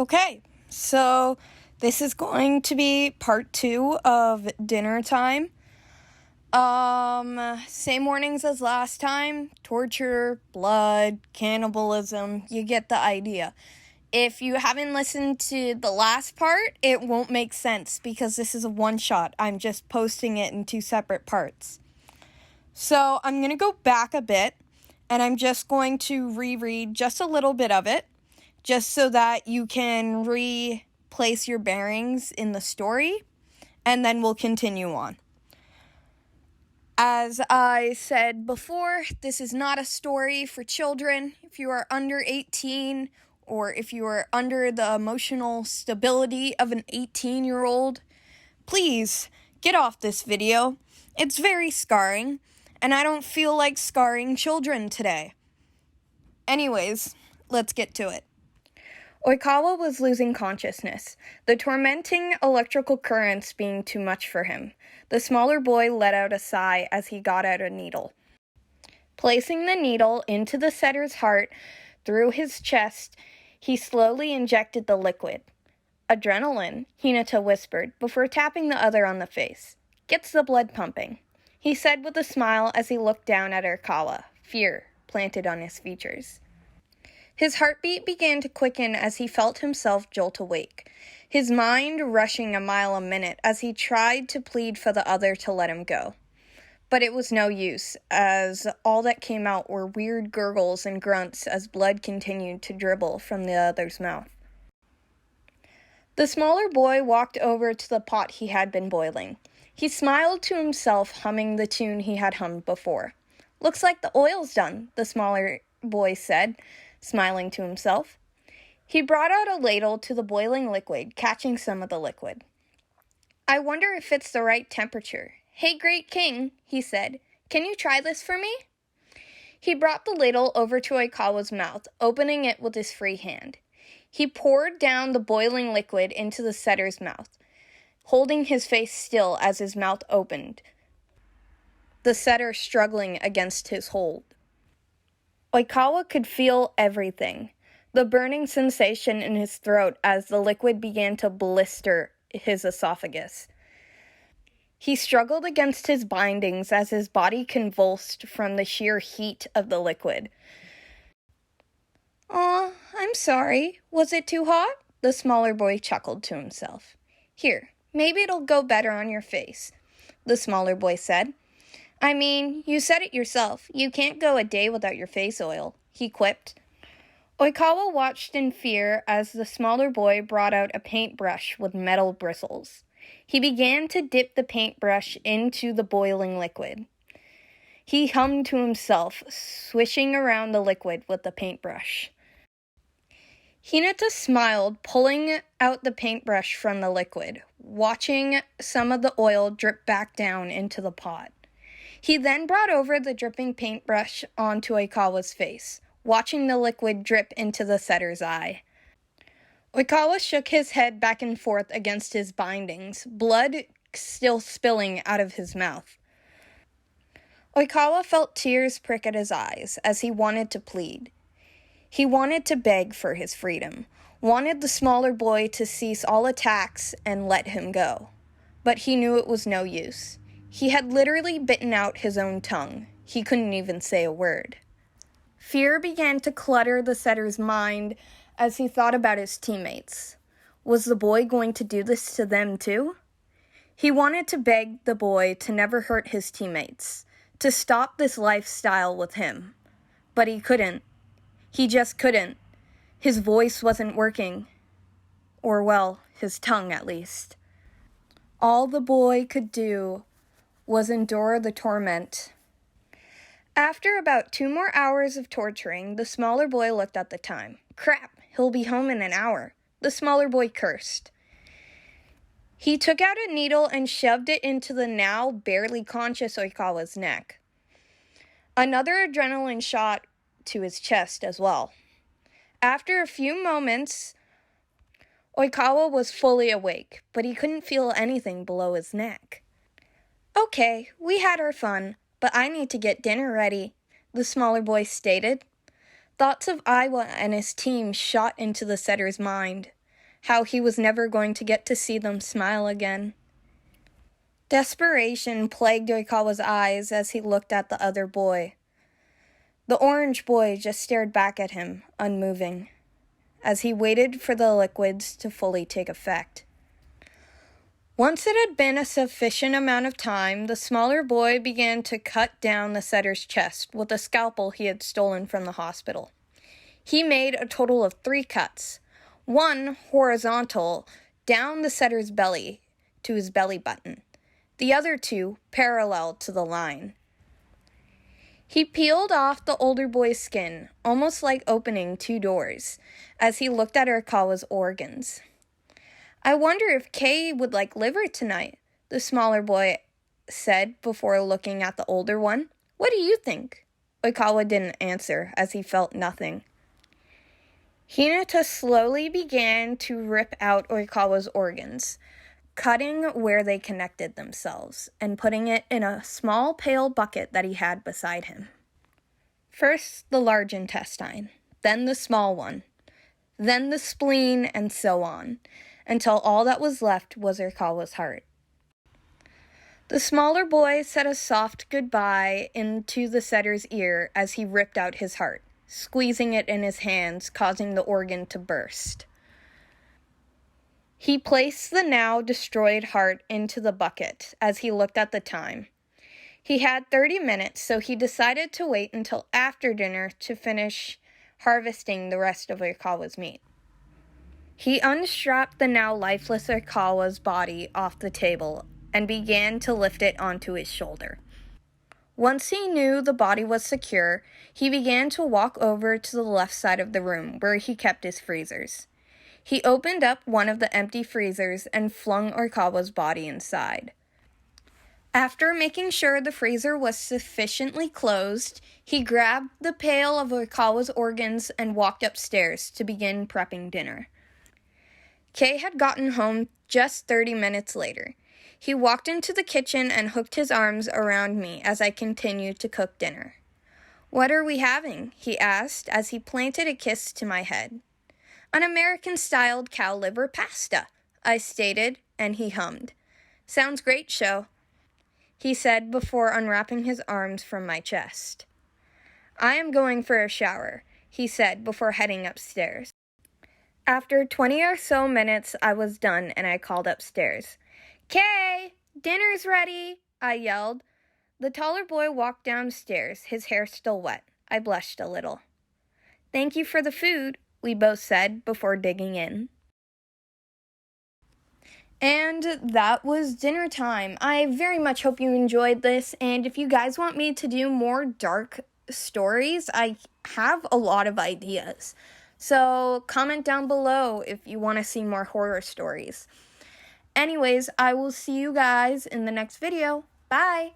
Okay, so this is going to be part 2 of dinner time. Same warnings as last time. Torture, blood, cannibalism, you get the idea. If you haven't listened to the last part, it won't make sense because this is a one-shot. I'm just posting it in 2 separate parts. So I'm going to go back a bit, and I'm just going to reread just a little bit of it, just so that you can replace your bearings in the story, and then we'll continue on. As I said before, this is not a story for children. If you are under 18, or if you are under the emotional stability of an 18-year-old, please get off this video. It's very scarring, and I don't feel like scarring children today. Anyways, let's get to it. Oikawa was losing consciousness, the tormenting electrical currents being too much for him. The smaller boy let out a sigh as he got out a needle. Placing the needle into the setter's heart through his chest, he slowly injected the liquid. Adrenaline, Hinata whispered, before tapping the other on the face. Gets the blood pumping, he said with a smile as he looked down at Oikawa, fear planted on his features. His heartbeat began to quicken as he felt himself jolt awake, his mind rushing a mile a minute as he tried to plead for the other to let him go. But it was no use, as all that came out were weird gurgles and grunts as blood continued to dribble from the other's mouth. The smaller boy walked over to the pot he had been boiling. He smiled to himself, humming the tune he had hummed before. "Looks like the oil's done," the smaller boy said, smiling to himself. He brought out a ladle to the boiling liquid, catching some of the liquid. "I wonder if it's the right temperature. Hey, great king," he said, "can you try this for me?" He brought the ladle over to Oikawa's mouth, opening it with his free hand. He poured down the boiling liquid into the setter's mouth, holding his face still as his mouth opened, the setter struggling against his hold. Oikawa could feel everything, the burning sensation in his throat as the liquid began to blister his esophagus. He struggled against his bindings as his body convulsed from the sheer heat of the liquid. "Aw, I'm sorry. Was it too hot?" The smaller boy chuckled to himself. "Here, maybe it'll go better on your face," the smaller boy said. "I mean, you said it yourself. You can't go a day without your face oil," he quipped. Oikawa watched in fear as the smaller boy brought out a paintbrush with metal bristles. He began to dip the paintbrush into the boiling liquid. He hummed to himself, swishing around the liquid with the paintbrush. Hinata smiled, pulling out the paintbrush from the liquid, watching some of the oil drip back down into the pot. He then brought over the dripping paintbrush onto Oikawa's face, watching the liquid drip into the setter's eye. Oikawa shook his head back and forth against his bindings, blood still spilling out of his mouth. Oikawa felt tears prick at his eyes as he wanted to plead. He wanted to beg for his freedom, wanted the smaller boy to cease all attacks and let him go. But he knew it was no use. He had literally bitten out his own tongue. He couldn't even say a word. Fear began to clutter the setter's mind as he thought about his teammates. Was the boy going to do this to them too? He wanted to beg the boy to never hurt his teammates, to stop this lifestyle with him. But he couldn't. He just couldn't. His voice wasn't working. Or, well, his tongue at least. All the boy could do was endure the torment. After about 2 more hours of torturing, the smaller boy looked at the time. "Crap, he'll be home in an hour," the smaller boy cursed. He took out a needle and shoved it into the now barely conscious Oikawa's neck. Another adrenaline shot to his chest as well. After a few moments, Oikawa was fully awake, but he couldn't feel anything below his neck. "Okay, we had our fun, but I need to get dinner ready," the smaller boy stated. Thoughts of Iwa and his team shot into the setter's mind. how he was never going to get to see them smile again. Desperation plagued Oikawa's eyes as he looked at the other boy. The orange boy just stared back at him, unmoving, as he waited for the liquids to fully take effect. Once it had been a sufficient amount of time, the smaller boy began to cut down the setter's chest with a scalpel he had stolen from the hospital. He made a total of 3 cuts, one horizontal down the setter's belly to his belly button, the other 2 parallel to the line. He peeled off the older boy's skin, almost like opening 2 doors, as he looked at Oikawa's organs. "I wonder if Kei would like liver tonight," the smaller boy said before looking at the older one. "What do you think?" Oikawa didn't answer, as he felt nothing. Hinata slowly began to rip out Oikawa's organs, cutting where they connected themselves, and putting it in a small pail bucket that he had beside him. First the large intestine, then the small one, then the spleen, and so on, until all that was left was Oikawa's heart. The smaller boy said a soft goodbye into the setter's ear as he ripped out his heart, squeezing it in his hands, causing the organ to burst. He placed the now destroyed heart into the bucket as he looked at the time. He had 30 minutes, so he decided to wait until after dinner to finish harvesting the rest of Oikawa's meat. He unstrapped the now lifeless Oikawa's body off the table and began to lift it onto his shoulder. Once he knew the body was secure, he began to walk over to the left side of the room where he kept his freezers. He opened up one of the empty freezers and flung Oikawa's body inside. After making sure the freezer was sufficiently closed, he grabbed the pail of Oikawa's organs and walked upstairs to begin prepping dinner. Kei had gotten home just 30 minutes later. He walked into the kitchen and hooked his arms around me as I continued to cook dinner. "What are we having?" he asked as he planted a kiss to my head. "An American-styled cow liver pasta," I stated, and he hummed. "Sounds great, Sho," he said before unwrapping his arms from my chest. "I am going for a shower," he said before heading upstairs. After 20 or so minutes, I was done and I called upstairs. "Kei, dinner's ready," I yelled. The taller boy walked downstairs, his hair still wet. I blushed a little. "Thank you for the food," we both said before digging in. And that was dinner time. I very much hope you enjoyed this, and if you guys want me to do more dark stories, I have a lot of ideas. So comment down below if you want to see more horror stories. Anyways, I will see you guys in the next video. Bye!